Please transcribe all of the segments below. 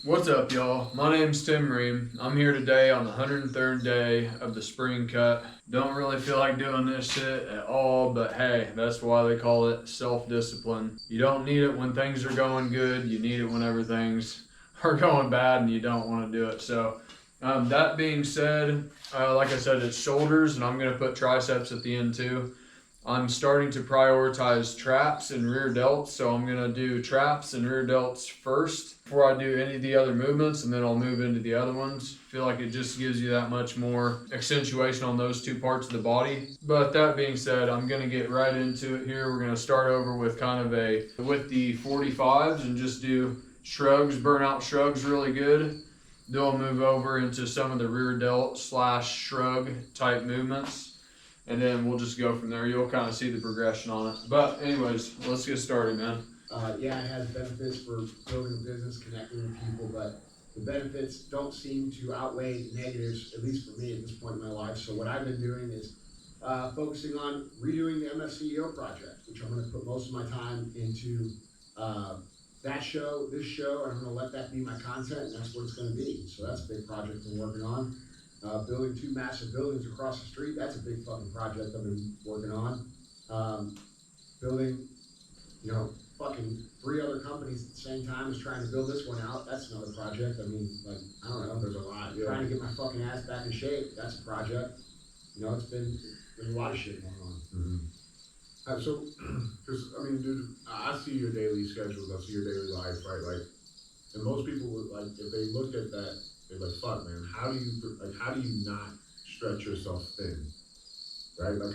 What's up, y'all? My name's Tim Ream. I'm here today on the 103rd day of the spring cut. Don't really feel like doing this shit at all, but hey, that's why they call it self-discipline. You don't need it when things are going good. You need it whenever things are going bad and you don't want to do it. So that being said, like I said, it's shoulders, and I'm going to put triceps at the end too. I'm starting to prioritize traps and rear delts, so I'm going to do traps and rear delts first before I do any of the other movements, and then I'll move into the other ones. I feel like it just gives you that much more accentuation on those two parts of the body. But that being said, I'm going to get right into it here. We're going to start over with with the 45s and just do shrugs, burnout shrugs really good. Then we'll move over into some of the rear delt / shrug type movements. And then we'll just go from there. You'll kind of see the progression on it. But anyways, let's get started, man. Yeah, it has benefits for building a business, connecting with people, but the benefits don't seem to outweigh the negatives, at least for me at this point in my life. So what I've been doing is focusing on redoing the MFCEO project, which I'm going to put most of my time into that show, this show, and I'm going to let that be my content, and that's what it's going to be. So that's a big project I'm working on. Building 2 massive buildings across the street, that's a big fucking project I've been working on. Building, fucking 3 other companies at the same time as trying to build this one out, that's another project. I mean, I don't know, there's a lot. Yeah. Trying to get my fucking ass back in shape, that's a project. There's a lot of shit going on. Mm-hmm. Dude, I see your daily schedules, I see your daily life, right? And most people would, if they looked at that, they're like, fuck, man, how do you not stretch yourself thin, right? It's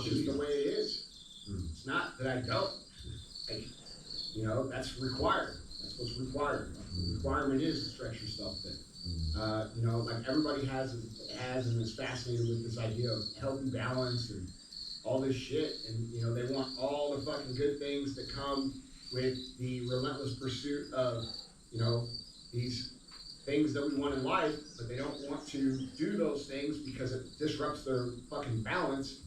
just the way it is. It's not that I don't. That's required. That's what's required. The requirement is to stretch yourself thin. Everybody has and is fascinated with this idea of healthy balance and all this shit. And, they want all the fucking good things that come with the relentless pursuit of, these things that we want in life, but they don't want to do those things because it disrupts their fucking balance,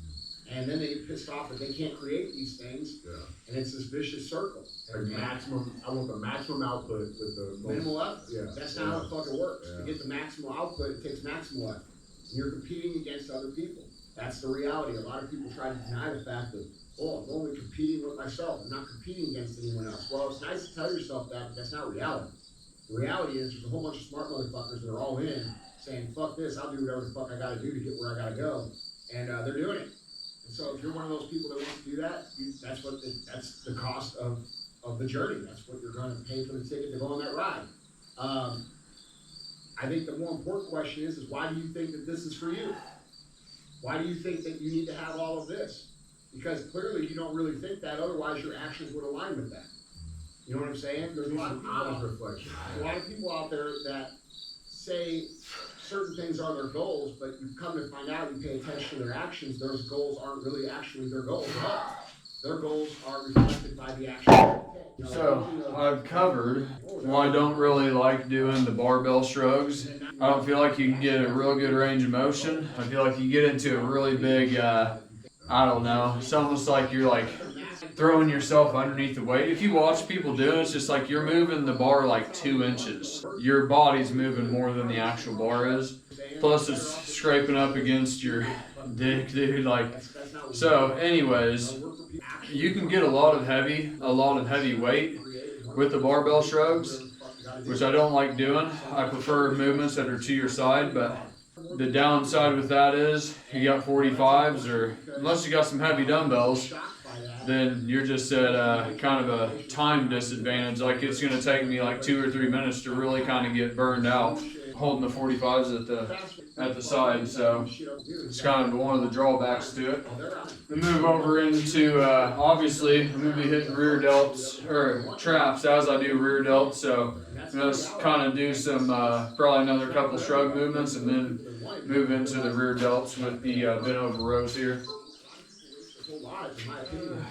and then they get pissed off that they can't create these things, and it's this vicious circle. I want the maximum output with the minimal effort. Yeah. That's not how it fucking works. To get the maximal output, it takes maximal effort. And you're competing against other people. That's the reality. A lot of people try to deny the fact that, I'm only competing with myself. I'm not competing against anyone else. Well, it's nice to tell yourself that, but that's not reality. The reality is there's a whole bunch of smart motherfuckers that are all in saying, fuck this, I'll do whatever the fuck I gotta do to get where I gotta go. And they're doing it. And so if you're one of those people that wants to do that, that's the cost of the journey. That's what you're gonna pay for the ticket to go on that ride. I think the more important question is why do you think that this is for you? Why do you think that you need to have all of this? Because clearly you don't really think that, otherwise your actions would align with that. You know what I'm saying? There's a lot of people out there that say certain things are their goals, but you come to find out, you pay attention to their actions, those goals aren't really actually their goals. Their goals are reflected by the action. So I've covered why I don't really like doing the barbell shrugs. I don't feel like you can get a real good range of motion. I feel like you get into a really big, it's almost like you're throwing yourself underneath the weight. If you watch people do it, it's just like you're moving the bar 2 inches. Your body's moving more than the actual bar is. Plus it's scraping up against your dick, dude. So anyways, you can get a lot of heavy weight with the barbell shrugs, which I don't like doing. I prefer movements that are to your side, but the downside with that is you got 45s, or unless you got some heavy dumbbells, then you're just at kind of a time disadvantage. It's going to take me 2 or 3 minutes to really kind of get burned out holding the 45s at the side. So it's kind of one of the drawbacks to it. We move over into, obviously, I'm going to be hitting rear delts, or traps as I do rear delts. So I'm going to kind of do some, probably another couple shrug movements, and then move into the rear delts with the bent over rows here. In my opinion,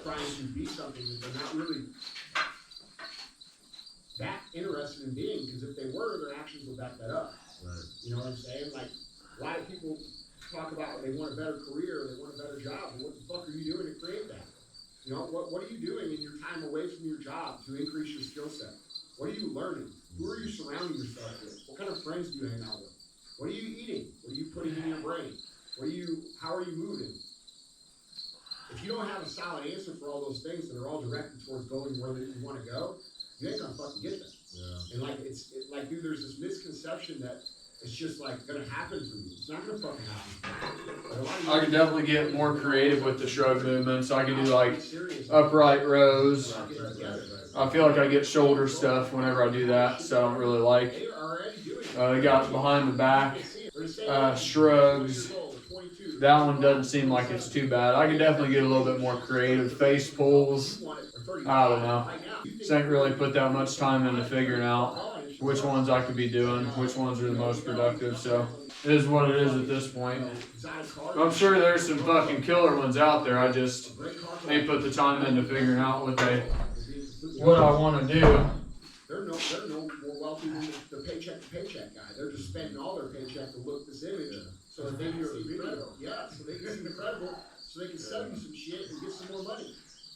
trying to be something that they're not really that interested in being, because if they were, their actions would back that up. Right. You know what I'm saying? A lot of people talk about they want a better career, they want a better job, but what the fuck are you doing to create that? What are you doing in your time away from your job to increase your skill set? What are learning? Who are you surrounding yourself with? What kind of friends do you hang out with? What are you eating? What are you putting in your brain? How are you moving? If you don't have a solid answer for all those things that are all directed towards going where you want to go, you ain't gonna fucking get there. Yeah. And like like, dude, there's this misconception that it's just like gonna happen for you. It's not gonna fucking happen. I can definitely get more creative with the shrug movements. I can do like upright rows. I feel like I get shoulder stuff whenever I do that, so I don't really like. They got behind the back, shrugs. That one doesn't seem like it's too bad. I can definitely get a little bit more creative. Face pulls, I don't know. Just ain't really put that much time into figuring out which ones I could be doing, which ones are the most productive, so it is what it is at this point. I'm sure there's some fucking killer ones out there. I just ain't put the time into figuring out what I want to do. They're no more wealthy than the paycheck to paycheck guy. They're just spending all their paycheck to look this image so that they can see incredible. Yeah, so they can see incredible, so they can sell you some shit and get some more money.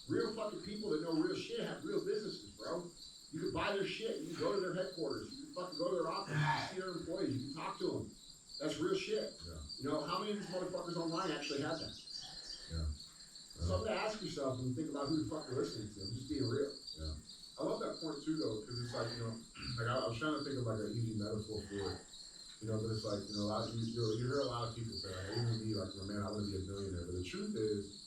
Real fucking people that know real shit have real businesses, bro. You can buy their shit, you can go to their headquarters, you can fucking go to their office, you can see their employees, you can talk to them. That's real shit. Yeah. You know, how many of these motherfuckers online actually have that? Yeah. Something to ask yourself when you think about who the fuck you're listening to. I'm just being real. Yeah. I love that point too, though, because it's like, you know, like I was trying to think of like an easy metaphor for it, you know, but it's like, you know, you hear a lot of people say, like, even me, like, man, I want to be a millionaire, but the truth is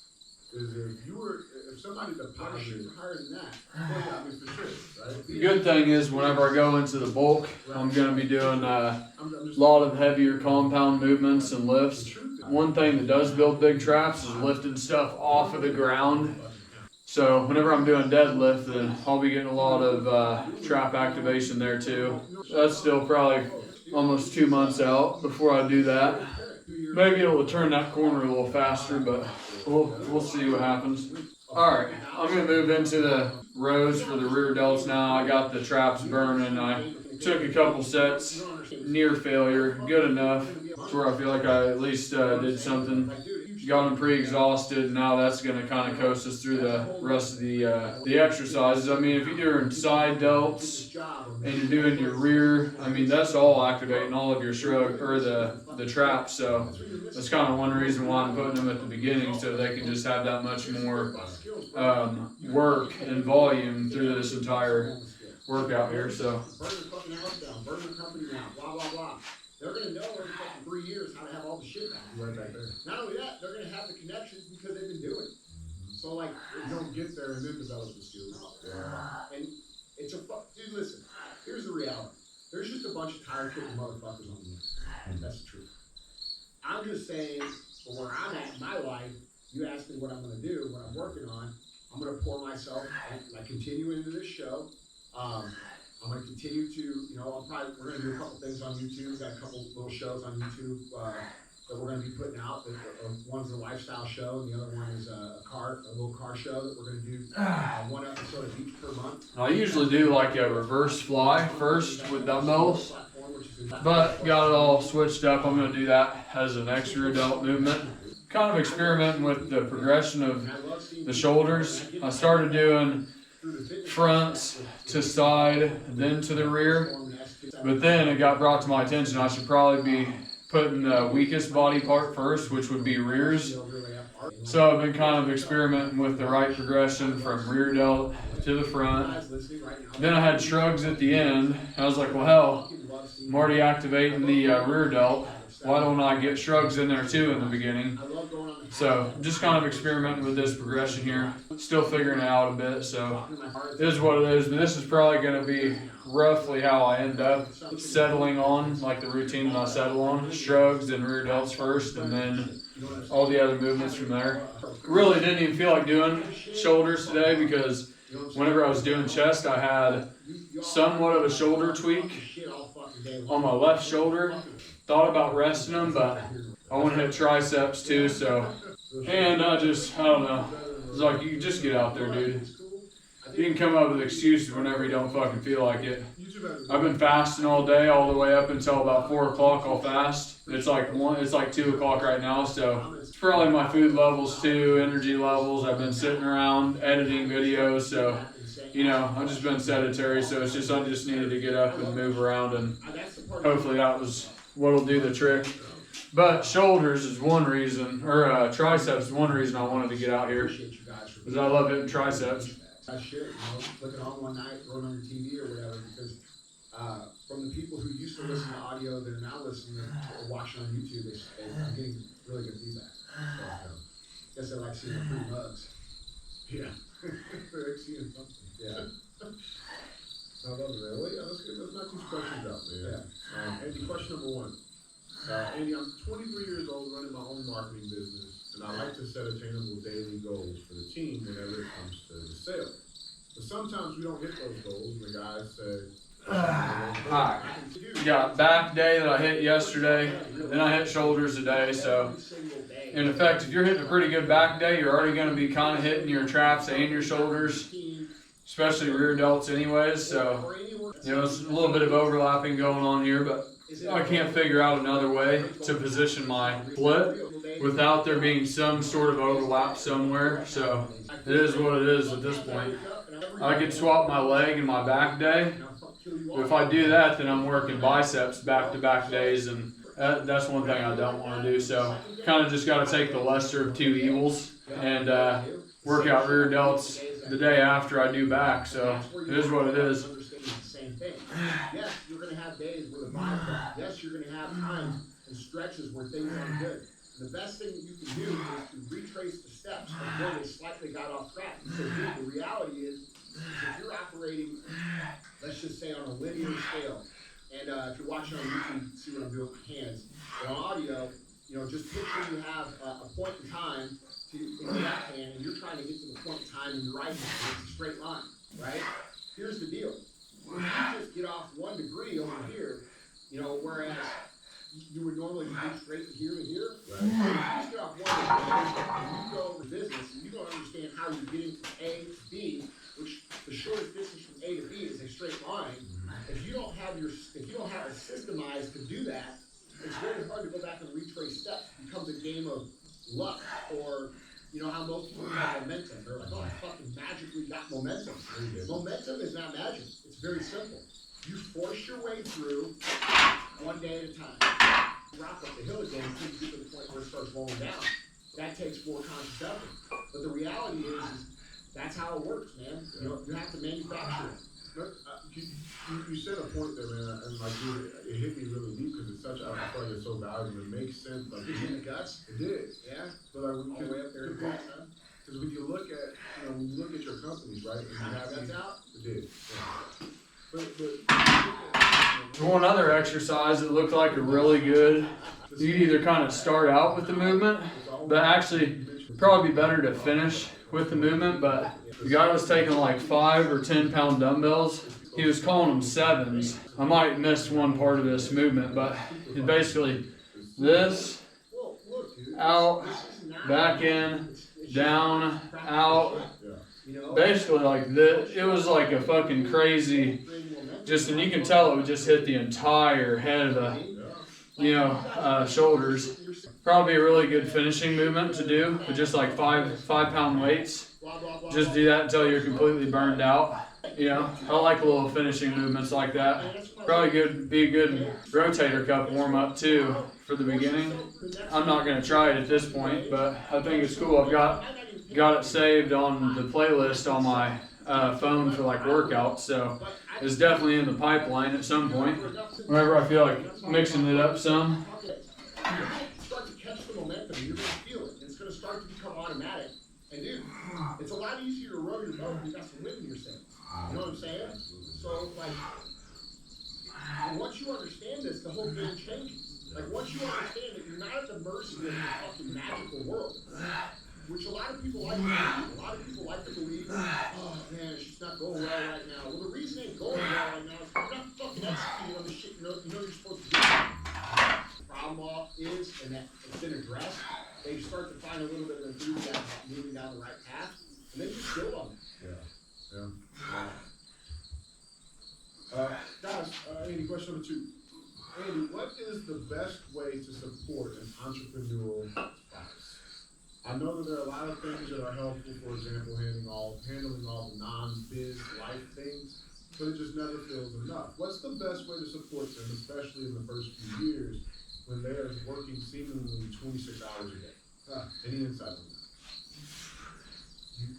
if somebody deposited higher than that, well, yeah, I mean, for sure, right? The good thing is whenever I go into the bulk, I'm going to be doing a lot of heavier compound movements and lifts. One thing that does build big traps is lifting stuff off of the ground. So whenever I'm doing deadlift, then I'll be getting a lot of trap activation there too. That's still probably almost 2 months out before I do that. Maybe it'll turn that corner a little faster, but we'll see what happens. Alright, I'm going to move into the rows for the rear delts now. I got the traps burning. I took a couple sets, near failure, good enough to where I feel like I at least did something. Got them pretty exhausted. Now that's going to kind of coast us through the rest of the exercises. I mean, if you're doing side delts and you're doing your rear, I mean, that's all activating all of your shrug or the traps. So that's kind of one reason why I'm putting them at the beginning, so they can just have that much more work and volume through this entire workout here. So. Burn the fucking house down, burn the company down, blah, blah, blah. They're going to know every fucking 3 years how to have all the shit back. Right back there. Not only that, they're going to have the connections because they've been doing it. So, like, You don't get there and then develop the skills. yeah. And it's a dude, listen, here's the reality. There's just a bunch of tire kicking motherfuckers on the internet. That's the truth. I'm just saying, for where I'm at in my life, you ask me what I'm going to do, what I'm working on, I'm going to pour myself, like, continue into this show. I'm going to continue to, you know, we're going to do a couple things on YouTube. Got a couple little shows on YouTube that we're going to be putting out. One's a lifestyle show, and the other one is a little car show that we're going to do one episode of each per month. I usually do like a reverse fly first with dumbbells, but got it all switched up. I'm going to do that as an extra delt movement. Kind of experimenting with the progression of the shoulders. I started doing fronts to side, then to the rear. But then it got brought to my attention I should probably be putting the weakest body part first, which would be rears. So I've been kind of experimenting with the right progression from rear delt to the front. Then I had shrugs at the end. I was like, well, hell, I'm already activating the rear delt. Why don't I get shrugs in there too in the beginning? So just kind of experimenting with this progression here. Still figuring it out a bit, so it is what it is. But this is probably going to be roughly how I end up settling on, like the routine that I settle on. Shrugs and rear delts first, and then all the other movements from there. Really didn't even feel like doing shoulders today because whenever I was doing chest, I had somewhat of a shoulder tweak on my left shoulder. Thought about resting them, but I want to hit triceps too, so. And I don't know. It's like, you just get out there, dude. You can come up with excuses whenever you don't fucking feel like it. I've been fasting all day, all the way up until about 4 o'clock. I'll fast. It's like 2 o'clock right now, so it's probably my food levels too, energy levels. I've been sitting around editing videos, so you know, I've just been sedentary, so it's just, I just needed to get up and move around, and hopefully that was what'll do the trick. But shoulders is one reason, or triceps is one reason I wanted to get out here, because I love hitting triceps. I should, you know, flick it on one night, throw it on your TV or whatever, because from the people who used to listen to audio, they're now listening or watching on YouTube, I'm getting really good feedback. So, guess they like seeing the free mugs. Yeah. They like seeing something. Yeah. I love it, man. Well, yeah, let's knock these questions out, man. Yeah. Andy, question number one. Andy, I'm 23 years old, running my own marketing business, and I like to set attainable daily goals for the team whenever it comes to the sales. But sometimes we don't hit those goals, and the guys say, Alright, we got back day that I hit yesterday, then I hit shoulders today, so in effect, if you're hitting a pretty good back day, you're already going to be kind of hitting your traps and your shoulders, especially rear delts anyways, so, you know, it's a little bit of overlapping going on here, but I can't figure out another way to position my split without there being some sort of overlap somewhere, so it is what it is at this point. I could swap my leg and my back day. If I do that, then I'm working biceps back-to-back days, and that's one thing I don't want to do. So kind of just got to take the lesser of two evils and work out rear delts the day after I do back. So it is what it is. Yes, you're going to have days where the vibe drops. Yes, you're going to have times and stretches where things aren't good. And the best thing that you can do is to retrace the steps of where they slightly got off track. Because the reality is if you're operating, let's just say on a linear scale, and if you're watching on YouTube, you see what I'm doing with my hands. But on audio, you know, just picture you have a point in time in your left hand, and you're trying to get to the point in time in your right hand. It's a straight line, right? Here's the deal. You just get off 1 degree over here, you know, whereas you would normally do straight here to here. Right. So you just get off 1 degree, and you go over business, and you don't understand how you're getting from A to B, which the shortest distance from A to B is a straight line. If you don't have a systemized to do that, it's very hard to go back and retrace steps. It becomes a game of luck, or you know how most people have momentum. They're like, oh, I fucking magically got momentum. Momentum is not magic. It's very simple. You force your way through 1 day at a time. Drop up the hill again until you get to the point where it starts rolling down. That takes more conscious effort. But the reality is that's how it works, man. You know, you have to manufacture it. But, you said a point there, man, and like it hit me really deep because it's such. I feel like it's so valuable. It makes sense. Like It's in the guts. it did, Yeah. but like All the way up there to the guts, huh? because when you look at when you look at your companies, right? And you have Guts these, out. it did. Yeah. But One other exercise that looked like a really good, you could either kind of start out with the movement, but actually it'd probably be better to finish with the movement. But the guy was taking like 5 or 10 pound dumbbells. He was calling them 7s. I might miss one part of this movement, but it's basically this, out, back in, down, out. Basically like this. It was like a fucking crazy, and you can tell it would just hit the entire head of the, shoulders. Probably a really good finishing movement to do with just like 5 pound weights. Just do that until you're completely burned out. You know, I like little finishing movements like that. Probably be a good rotator cuff warm up too for the beginning. I'm not gonna try it at this point, but I think it's cool. I've got it saved on the playlist on my phone for like workouts, so it's definitely in the pipeline at some point. Whenever I feel like mixing it up some. Start to catch the momentum, you're gonna feel it. It's gonna start to become automatic. And dude, it's a lot easier to row your boat when you got some wind in your sails. You know what I'm saying? So like, once you understand this, the whole game changes. Like once you understand that you're not at the mercy of the fucking magical world, which a lot of people like to believe. A lot of people like to believe, oh man, it's just not going well right now. Well, the reason it ain't going well right now is you're not fucking executing on the shit you know you're supposed to do. The problem is, and that it's been addressed, they start to find a little bit of enthusiasm moving down the right path, and then you build on it. Guys, Andy, question number 2. Andy, what is the best way to support an entrepreneurial practice? I know that there are a lot of things that are helpful, for example, handling all the non-biz life things, but it just never feels enough. What's the best way to support them, especially in the first few years when they are working seemingly 26 hours a day? Any insight on that?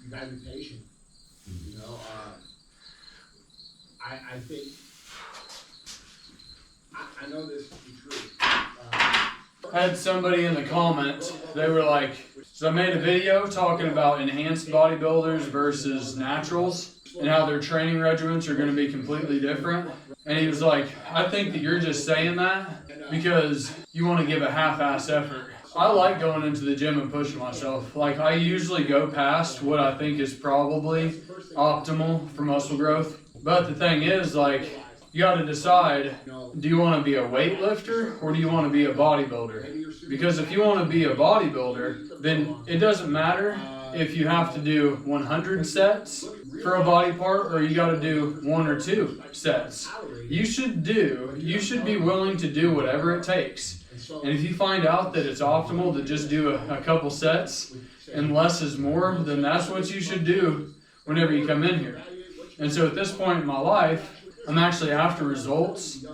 You gotta be patient. You know, I think I know this to be true. I had somebody in the comments, they were like, so I made a video talking about enhanced bodybuilders versus naturals and how their training regimens are going to be completely different. And he was like, I think that you're just saying that because you want to give a half-ass effort. I like going into the gym and pushing myself. Like, I usually go past what I think is probably optimal for muscle growth. But the thing is, like, you got to decide, do you want to be a weightlifter or do you want to be a bodybuilder? Because if you want to be a bodybuilder, then it doesn't matter if you have to do 100 sets for a body part or you got to do 1 or 2 sets. You should be willing to do whatever it takes. And if you find out that it's optimal to just do a couple sets and less is more, then that's what you should do whenever you come in here. And so at this point in my life, I'm actually after results,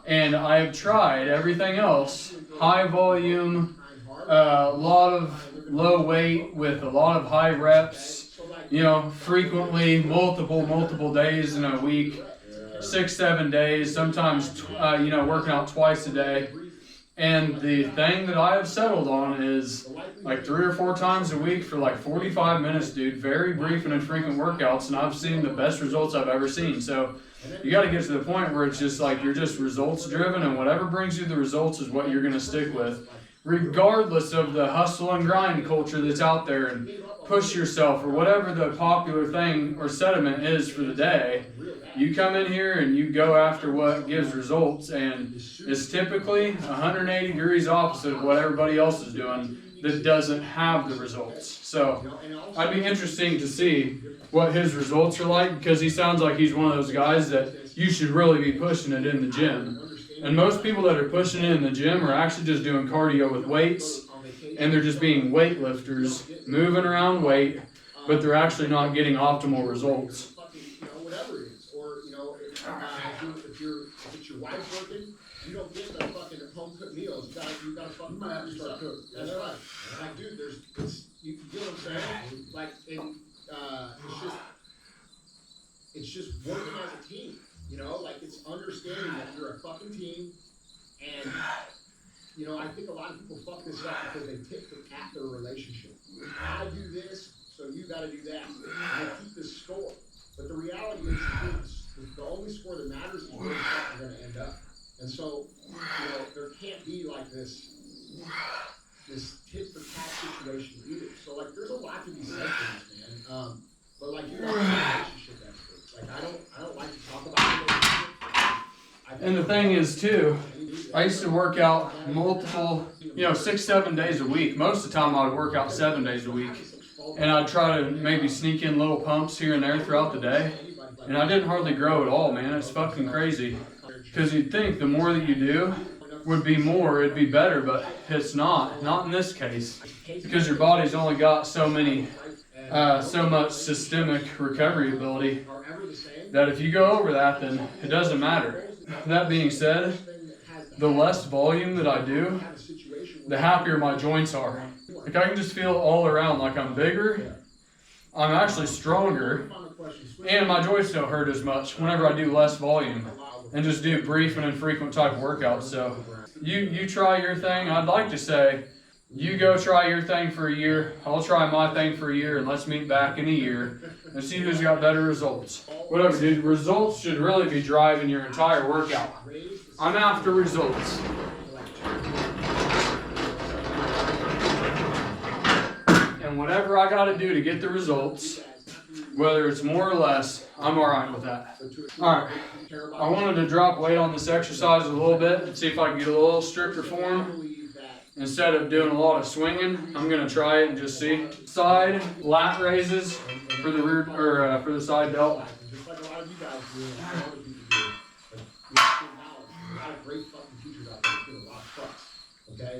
and I've tried everything else, high volume, a lot of low weight with a lot of high reps, you know, frequently multiple days in a week, 6-7 days, sometimes, you know, working out twice a day. And the thing that I have settled on is like 3 or 4 times a week for like 45 minutes, dude. Very brief and infrequent workouts, and I've seen the best results I've ever seen. So you got to get to the point where it's just like you're just results driven, and whatever brings you the results is what you're going to stick with, regardless of the hustle and grind culture that's out there and push yourself or whatever the popular thing or sentiment is for the day. You come in here and you go after what gives results, and it's typically 180 degrees opposite of what everybody else is doing that doesn't have the results. So I'd be interesting to see what his results are like, because he sounds like he's one of those guys that you should really be pushing it in the gym. And most people that are pushing it in the gym are actually just doing cardio with weights, and they're just being weightlifters, moving around weight, but they're actually not getting optimal results. If it's your wife working, you don't get the fucking home cooked meals. You gotta fucking start cooking. That's right. Like, dude, you get what I'm saying? Like, it's just working as a team. You know, like, it's understanding that you're a fucking team, and you know, I think a lot of people fuck this up because they tip at their relationship. I do this, so you gotta do that. And they keep this score. But the reality is, the only score that matters is where the fuck you're going to end up. And so, you know, there can't be like this tit for tat situation either. So, like, there's a lot to be said for this, man. But like, you're not a relationship expert. Like, I don't like to talk about relationships. And the thing is too, I used to work out multiple, 6-7 days a week. Most of the time I would work out 7 days a week. And I'd try to maybe sneak in little pumps here and there throughout the day. And I didn't hardly grow at all, man. It's fucking crazy. Because you'd think the more that you do would be more, it'd be better, but it's not. Not in this case. Because your body's only got so much systemic recovery ability that if you go over that, then it doesn't matter. That being said, the less volume that I do, the happier my joints are. Like, I can just feel all around like I'm bigger, I'm actually stronger, and my joints don't hurt as much whenever I do less volume and just do brief and infrequent type workouts. So you try your thing. I'd like to say you go try your thing for a year, I'll try my thing for a year, and let's meet back in a year and see who's got better results. Whatever, dude, results should really be driving your entire workout. I'm after results. And whatever I got to do to get the results, whether it's more or less, I'm all right with that. All right, I wanted to drop weight on this exercise a little bit and see if I can get a little stricter form. Instead of doing a lot of swinging, I'm going to try it and just see. Side lat raises for the rear, or for the side delt. Just like a lot of you guys do, and other people do. But you have to acknowledge, there's a lot of great fucking teachers out there that do a lot of fucks. Okay?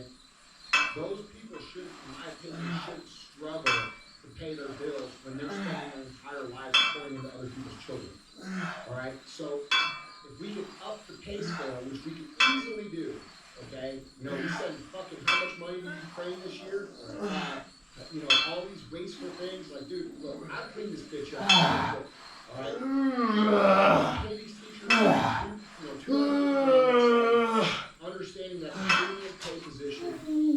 Those people should, in my opinion, should if we can up the pay scale, which we can easily do, okay? You know, we said fucking how much money do you train this year? You know, all these wasteful things, like, dude, look, I cleaned this bitch up. All right? Pay these teachers, you know, understanding that premium pay position,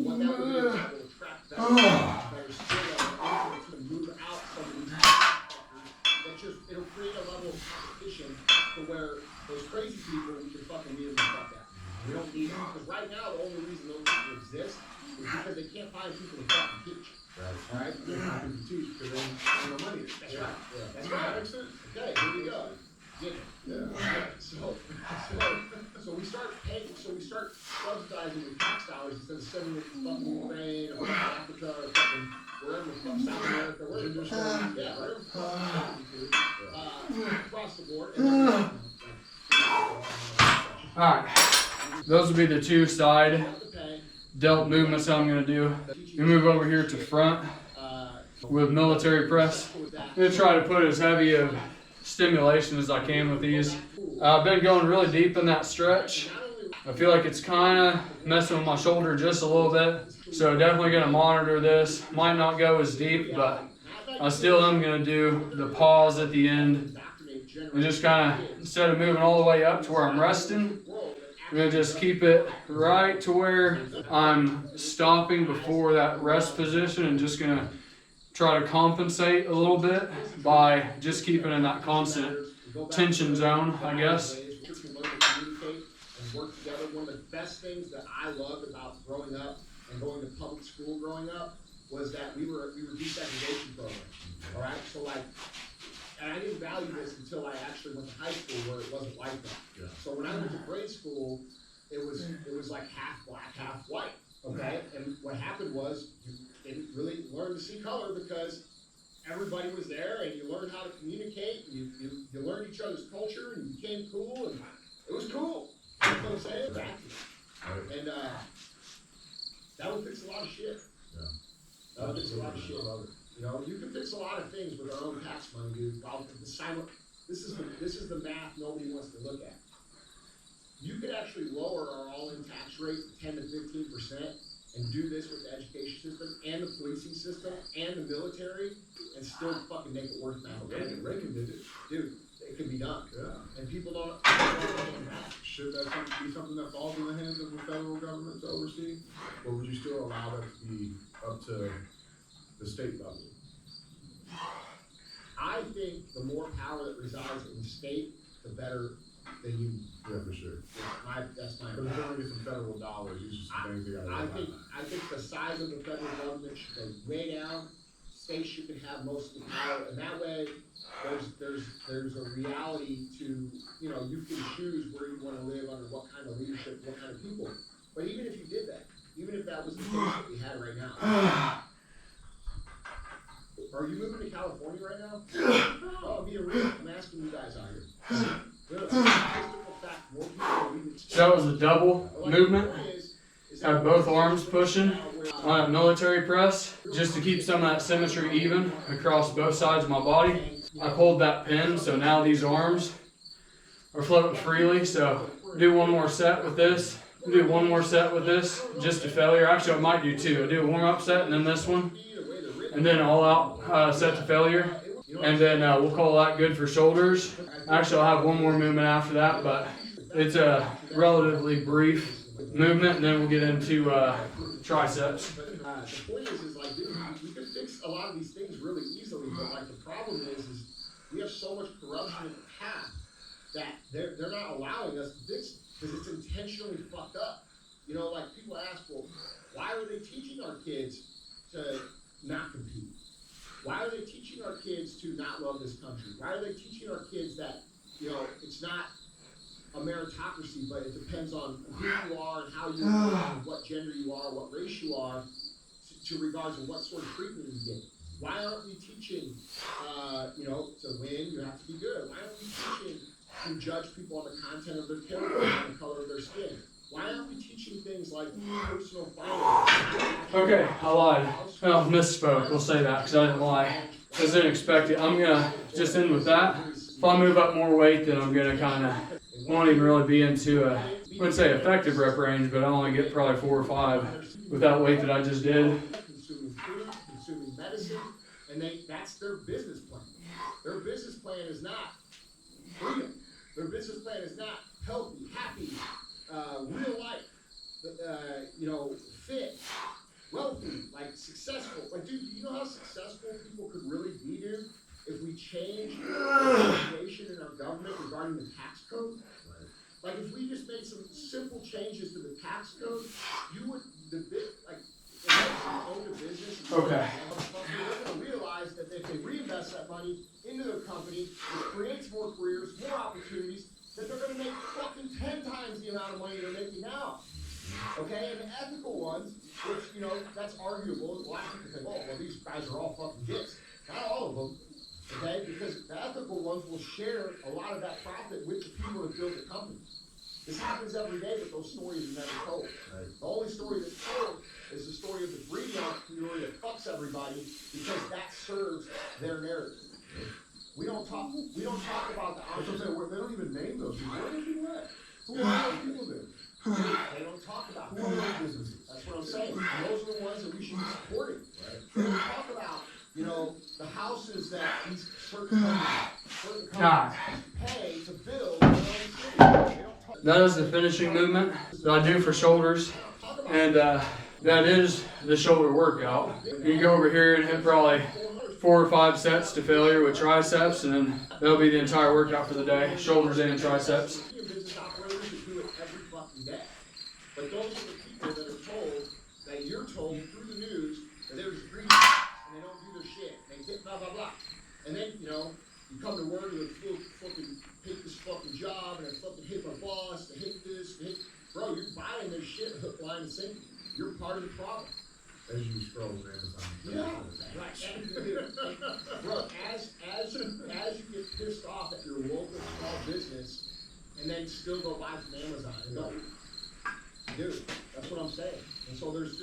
what that would do is that will attract better skill level to move out some of these fuckers. That just, it'll create a level of competition to where those crazy people, we can fucking meet them the fuck out. We don't need them. Because right now, the only reason those people exist is because they can't find people to fucking teach. Right. All right? They're not going to teach because they have no money. That's right. Yeah. That's right. That makes sense. Okay, here we go. Yeah. So we start paying, so we start subsidizing the tax dollars instead of sending it to fucking Ukraine or fucking Africa or fucking wherever the fuck, South America, wherever they're going. Yeah, wherever the fuck across the board. Alright, those will be the two side delt movements I'm going to do. We move over here to front with military press. I'm going to try to put as heavy of stimulation as I can with these. I've been going really deep in that stretch. I feel like it's kind of messing with my shoulder just a little bit. So definitely going to monitor this. Might not go as deep, but I still am going to do the pause at the end. And just kind of, instead of moving all the way up to where I'm resting, I'm going to just keep it right to where I'm stopping before that rest position and just going to try to compensate a little bit by just keeping in that constant tension zone, I guess. Work together. One of the best things that I loved about growing up and going to public school growing up was that we were desegregation programs. All right, so like, and I didn't value this until I actually went to high school where it wasn't like that. Yeah. So when I went to grade school, it was like half black, half white. Okay, and what happened was you didn't really learn to see color because everybody was there, and you learned how to communicate. And you learned each other's culture, and you became cool, and it was cool. You know what I'm saying? Exactly. Right. And that would fix a lot of shit. Yeah. That would fix a lot of shit. You know, you can fix a lot of things with our own tax money, dude. This is the math nobody wants to look at. You could actually lower our all-in tax rate 10 to 15% and do this with the education system and the policing system and the military and still fucking make it worth now. Reagan did it. Dude, it can be done. Yeah. And people don't understand that. Should that be something that falls in the hands of the federal government to oversee? Or would you still allow that to be up to the state level? I think the more power that resides in the state, the better than you. Yeah, for sure. That's my opinion. But if they're gonna get some federal dollars, these are some things they gotta I think the size of the federal government should go way down. States should have most of the power, and that way there's a reality to, you know, you can choose where you want to live under what kind of leadership, what kind of people. But even if you did that, even if that was the case that we had right now. Are you moving to California right now? Oh, I'm being real. I'm asking you guys out here. Really? So that was a double movement. Have both arms pushing on a military press just to keep some of that symmetry even across both sides of my body. I pulled that pin, so now these arms are floating freely. So do one more set with this. Do one more set with this, just to failure. Actually, I might do two. I'll do a warm-up set and then this one, and then all out set to failure. And then we'll call that good for shoulders. Actually, I'll have one more movement after that, but it's a relatively brief movement, and then we'll get into triceps. The point is like, dude, we can fix a lot of these things really easily, but like the problem is we have so much corruption in the path that they're not allowing us to fix it because it's intentionally fucked up. You know, like people ask, well, why are they teaching our kids to not compete? Why are they teaching our kids to not love this country? Why are they teaching our kids that, you know, it's not a meritocracy, but it depends on who you are and how you are and what gender you are, what race you are, to regards to what sort of treatment you get. Why aren't we teaching, you know, to win, you have to be good? Why aren't we teaching to judge people on the content of their character and the color of their skin? Why aren't we teaching things like personal finance? Okay, I lied. Well, misspoke. We'll say that because I didn't lie. Because I didn't expect it. I'm going to just end with that. If I move up more weight, then I'm going to kind of won't even really be into a, I wouldn't say effective rep range, but I only get probably 4 or 5 with that weight that I just did. Consuming food, consuming medicine, and that's their business plan. Their business plan is not freedom. Their business plan is not healthy, happy, real life, fit, wealthy, like successful. Like, dude, do you know how successful people could really be, dude, if we change the situation in our government regarding the tax code? Like, if we just made some simple changes to the tax code, you would, if you owned a business, Okay. they're going to realize that if they reinvest that money into their company, it creates more careers, more opportunities, that they're going to make fucking 10 times the amount of money they're making now. Okay, and the ethical ones, which, that's arguable. A lot of people think, oh, well, these guys are all fucking dicks. Not all of them, okay? Because the ethical ones will share a lot of that profit with the people that build the company. This happens every day, but those stories are never told. Right. The only story that's told is the story of the greedy entrepreneur that fucks everybody because that serves their narrative. We don't talk about the entrepreneur. They don't even name those people. Where do people at? Who are those people then? They don't talk about who are those businesses. That's what I'm saying. Those are the ones that we should be supporting. Right. They don't talk about, the houses that these certain companies pay to build their own city. That is the finishing movement that I do for shoulders, and that is the shoulder workout. You can go over here and hit probably 4 or 5 sets to failure with triceps, and then that'll be the entire workout for the day, shoulders and triceps. Business operators that do it every fucking day. But those are the people that are told, that you're told through the news, that they're just greedy and they don't do their shit. They get blah, blah, blah. And then, you come to work and you fucking hate this fucking job, and I fucking hate my boss, I hate this, bro, you're buying this shit hook, line, and sinker. You're part of the problem. As you scroll Amazon. Yeah, right. Bro, as you get pissed off at your local small business, and then still go buy from Amazon, and don't, dude, that's what I'm saying. And so there's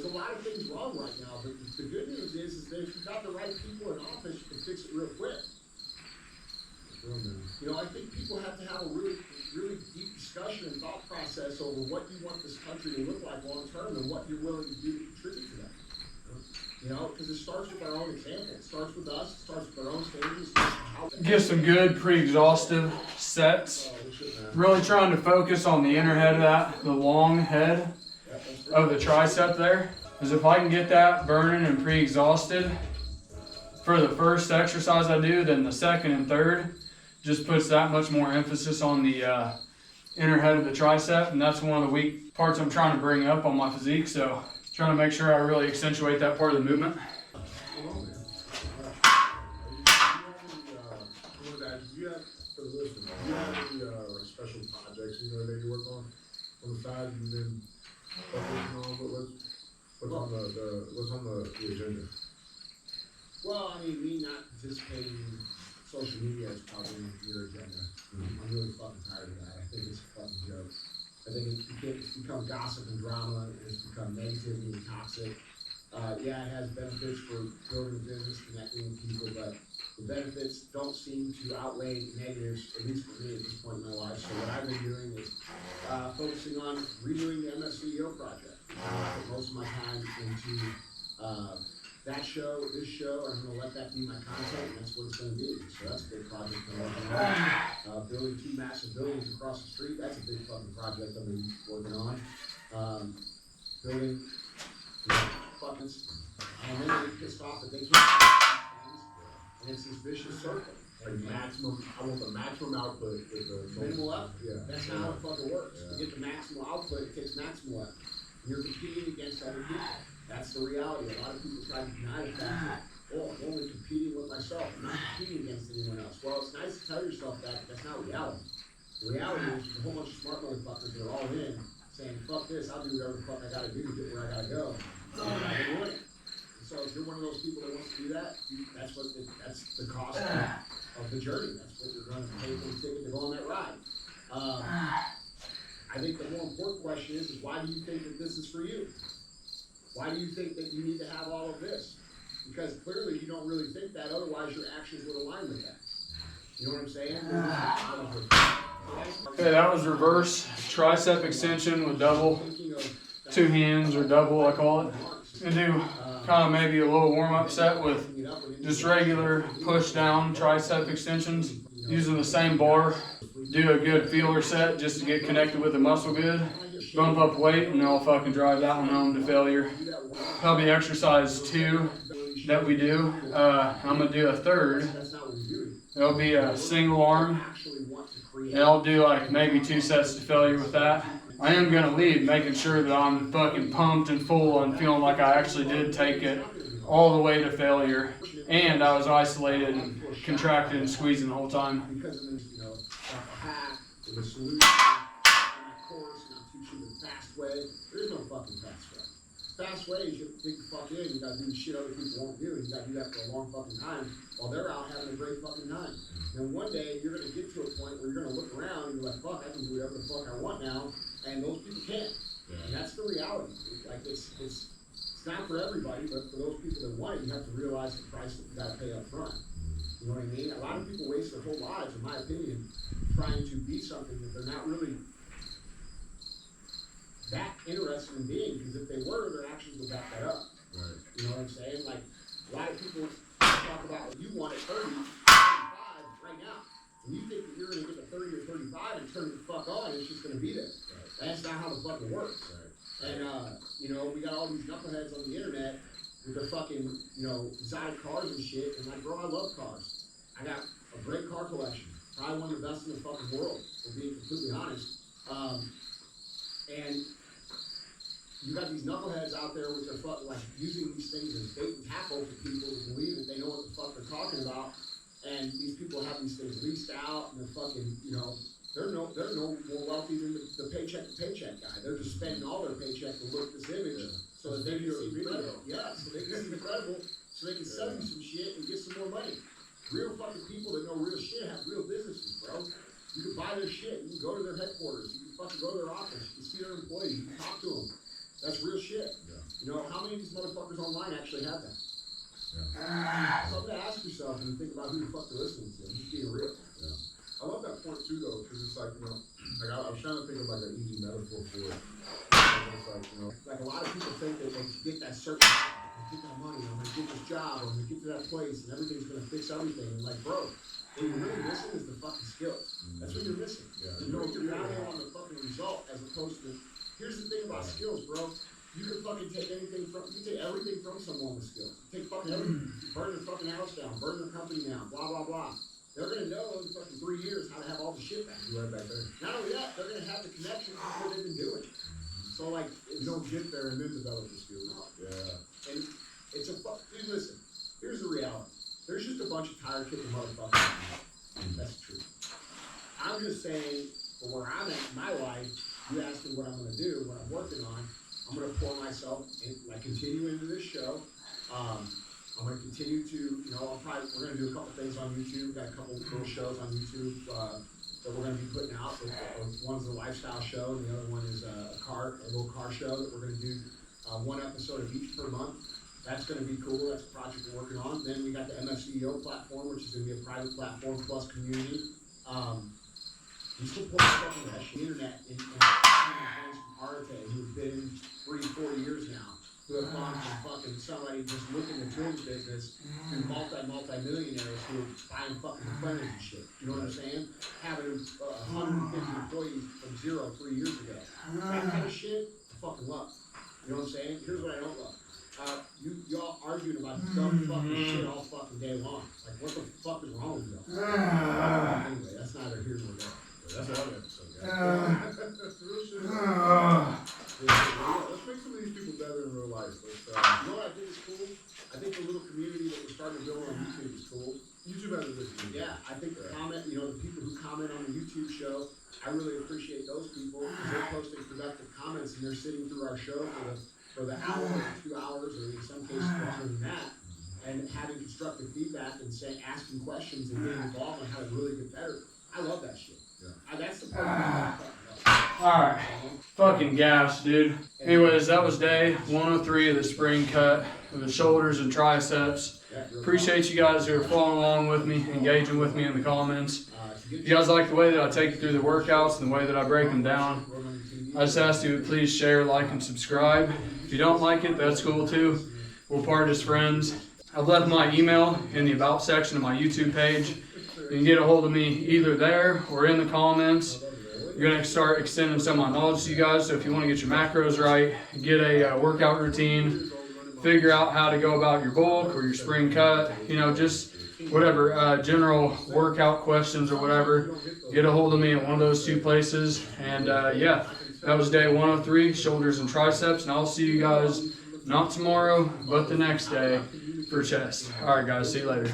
a lot of things wrong right now, but the good news is that if you've got the right people in office, you can fix it real quick. I think people have to have a really, really deep discussion and thought process over what you want this country to look like long term and what you're willing to do to contribute to that. Because it starts with our own example. It starts with us. It starts with our own standards. Get some good pre-exhaustive sets. Really trying to focus on the inner head of that, the long head of the tricep there. Because if I can get that burning and pre-exhausted for the first exercise I do, then the second and third just puts that much more emphasis on the inner head of the tricep, and that's one of the weak parts I'm trying to bring up on my physique, so trying to make sure I really accentuate that part of the movement. Do you have any special projects that you work on the side, and then what's on the agenda? Well, me not participating in social media is probably your agenda. I'm really fucking tired of that. I think it's a fucking joke. I think it's become gossip and drama, and it's become negativity and toxic. It has benefits for building a business, connecting with people, but the benefits don't seem to outweigh negatives, at least for me at this point in my life. So what I've been doing is focusing on redoing the MSCEO project. I put most of my time into that show, this show, I'm going to let that be my content, and that's what it's going to be. So that's a big project I'm working on. Building 2 massive buildings across the street, that's a big fucking project I've been working on. Building buckets, and then they get pissed off that they can't do things, and it's this vicious circle. Like I want the maximum output with the Minimal output. Yeah. That's not how it fucking works. To get the maximal output, it takes maximal effort. You're competing against other people. That's the reality. A lot of people try to deny the fact that, I'm only competing with myself. I'm not competing against anyone else. Well, it's nice to tell yourself that, but that's not reality. The reality is there's a whole bunch of smart motherfuckers that are all in, saying, fuck this, I'll do whatever the fuck I gotta do to get where I gotta go. And I've been doing it. And so if you're one of those people that wants to do that, that's the cost of the journey. That's what you're going to pay for the ticket to go on that ride. I think the more important question is why do you think that this is for you? Why do you think that you need to have all of this? Because clearly you don't really think that, otherwise your actions would align with that. You know what I'm saying? Okay, that was reverse tricep extension with double, 2 hands or double I call it. And do kind of maybe a little warm-up set with just regular push down tricep extensions using the same bar. Do a good feeler set just to get connected with the muscle good. Bump up weight and I'll fucking drive that one home to failure. That'll be exercise 2 that we do. I'm gonna do a third. It'll be a single arm. And I'll do like maybe 2 sets to failure with that. I am gonna leave making sure that I'm fucking pumped and full and feeling like I actually did take it all the way to failure. And I was isolated and contracted and squeezing the whole time. Because of this, the solution, of course, and I'll teach you the fast way. There's no fucking fast way. Fast way is you dig the fuck in, you gotta do the shit other people won't do, and you gotta do that for a long fucking time while they're out having a great fucking time. And one day you're gonna get to a point where you're gonna look around and you're like, fuck, I can do whatever the fuck I want now, and those people can't. And that's the reality. Like it's not for everybody, but for those people that want it, you have to realize the price that you gotta pay up front. You know what I mean? A lot of people waste their whole lives, in my opinion, trying to be something that they're not really that interested in being, because if they were, their actions would back that up. Right. You know what I'm saying? Like, a lot of people talk about what you want at 30, 35 right now. And you think that you're gonna get to 30 or 35 and turn the fuck on, and it's just gonna be there. Right. That's not how the fuck it works. Right. And, you know, we got all these knuckleheads on the internet with their fucking, you know, exotic cars and shit, and like, bro, I love cars. I got a great car collection, probably one of the best in the fucking world, for being completely honest. And you got these knuckleheads out there with their fucking, like, using these things as bait and tackle for people to believe that they know what the fuck they're talking about, and these people have these things leased out, and they're fucking, you know, they're no more wealthy than the paycheck to paycheck guy. They're just spending all their paycheck to look this image, so that they can see credible. Yeah, so they can see credible, so they can sell you some shit and get some more money. Real fucking people that know real shit have real businesses, bro. You can buy their shit, you can go to their headquarters, you can fucking go to their office, you can see their employees, you can talk to them. That's real shit. Yeah. You know, how many of these motherfuckers online actually have that? Yeah. Something to ask yourself when you think about who the fuck they're listening to, just being real. Yeah. I love that point too, though, because it's like, you know, like I was trying to think of like an easy metaphor for it. It's like, you know, like a lot of people think that they get that certain, I'm gonna get that money, I'm gonna get this job, I'm gonna get to that place, and everything's gonna fix everything. And like, bro, what you're really missing is the fucking skills. That's what you're missing. Yeah. You know, you're down there on the fucking result as opposed to. Here's the thing about skills, bro. You can fucking take everything from someone with skills. Take fucking everything. Burn their fucking house down, burn their company down, blah, blah, blah. They're gonna know in fucking 3 years how to have all the shit back. right back there. Not only that, they're gonna have the connections to what they've been doing. So like, You don't get there and then develop the skills. No. Yeah. And it's a dude, listen, here's the reality. There's just a bunch of tire kicking motherfuckers. That's the truth. I'm just saying, for where I'm at in my life, you asked me what I'm gonna do, what I'm working on. I'm gonna pour myself in, like, continue into this show. I'm gonna continue to, you know, we're gonna do a couple things on YouTube. Got a couple little shows on YouTube that we're gonna be putting out. One's a lifestyle show, and the other one is a little car show that we're gonna do one episode of each per month. That's gonna be cool. That's a project we're working on. Then we got the MFCEO platform, which is gonna be a private platform plus community. We support fucking the internet and friends from Arte, who've been 3-4 years now, who have gone from fucking somebody just looking the tools business to multi-millionaires who are buying fucking planners and shit. You know what I'm saying? Having 150 employees from 0 3 years ago. That kind of shit, I fucking love. You know what I'm saying? Here's what I don't love. Y'all arguing about dumb fucking shit all fucking day long. Like, what the fuck is wrong with y'all? Anyway, that's neither here nor there. That's another episode, guys. Real shit. Let's make some of these people better in real life. You know what I think is cool? I think the little community that we're starting to build on YouTube is cool. YouTube has a good community. Yeah, I think the comment, you know, the people who comment on the YouTube show, I really appreciate those people because they're posting productive comments and they're sitting through our show for the hour or 2 hours or in some cases longer than that, and having constructive feedback and asking questions and getting involved on how to really get better. I love that shit. Yeah. That's the part I'm talking about. Alright. Fucking gas, dude. Anyways, that was day 103 of the spring cut of the shoulders and triceps. Appreciate you guys who are following along with me, engaging with me in the comments. If you guys like the way that I take you through the workouts and the way that I break them down, I just ask you to please share, like, and subscribe. If you don't like it, that's cool too. We'll part as friends. I've left my email in the About section of my YouTube page. You can get a hold of me either there or in the comments. You're going to start extending some of my knowledge to you guys. So if you want to get your macros right, get a workout routine, figure out how to go about your bulk or your spring cut, you know, just whatever, general workout questions or whatever, get a hold of me at one of those two places. And yeah, that was day 103, shoulders and triceps. And I'll see you guys not tomorrow, but the next day for chest. All right, guys, see you later.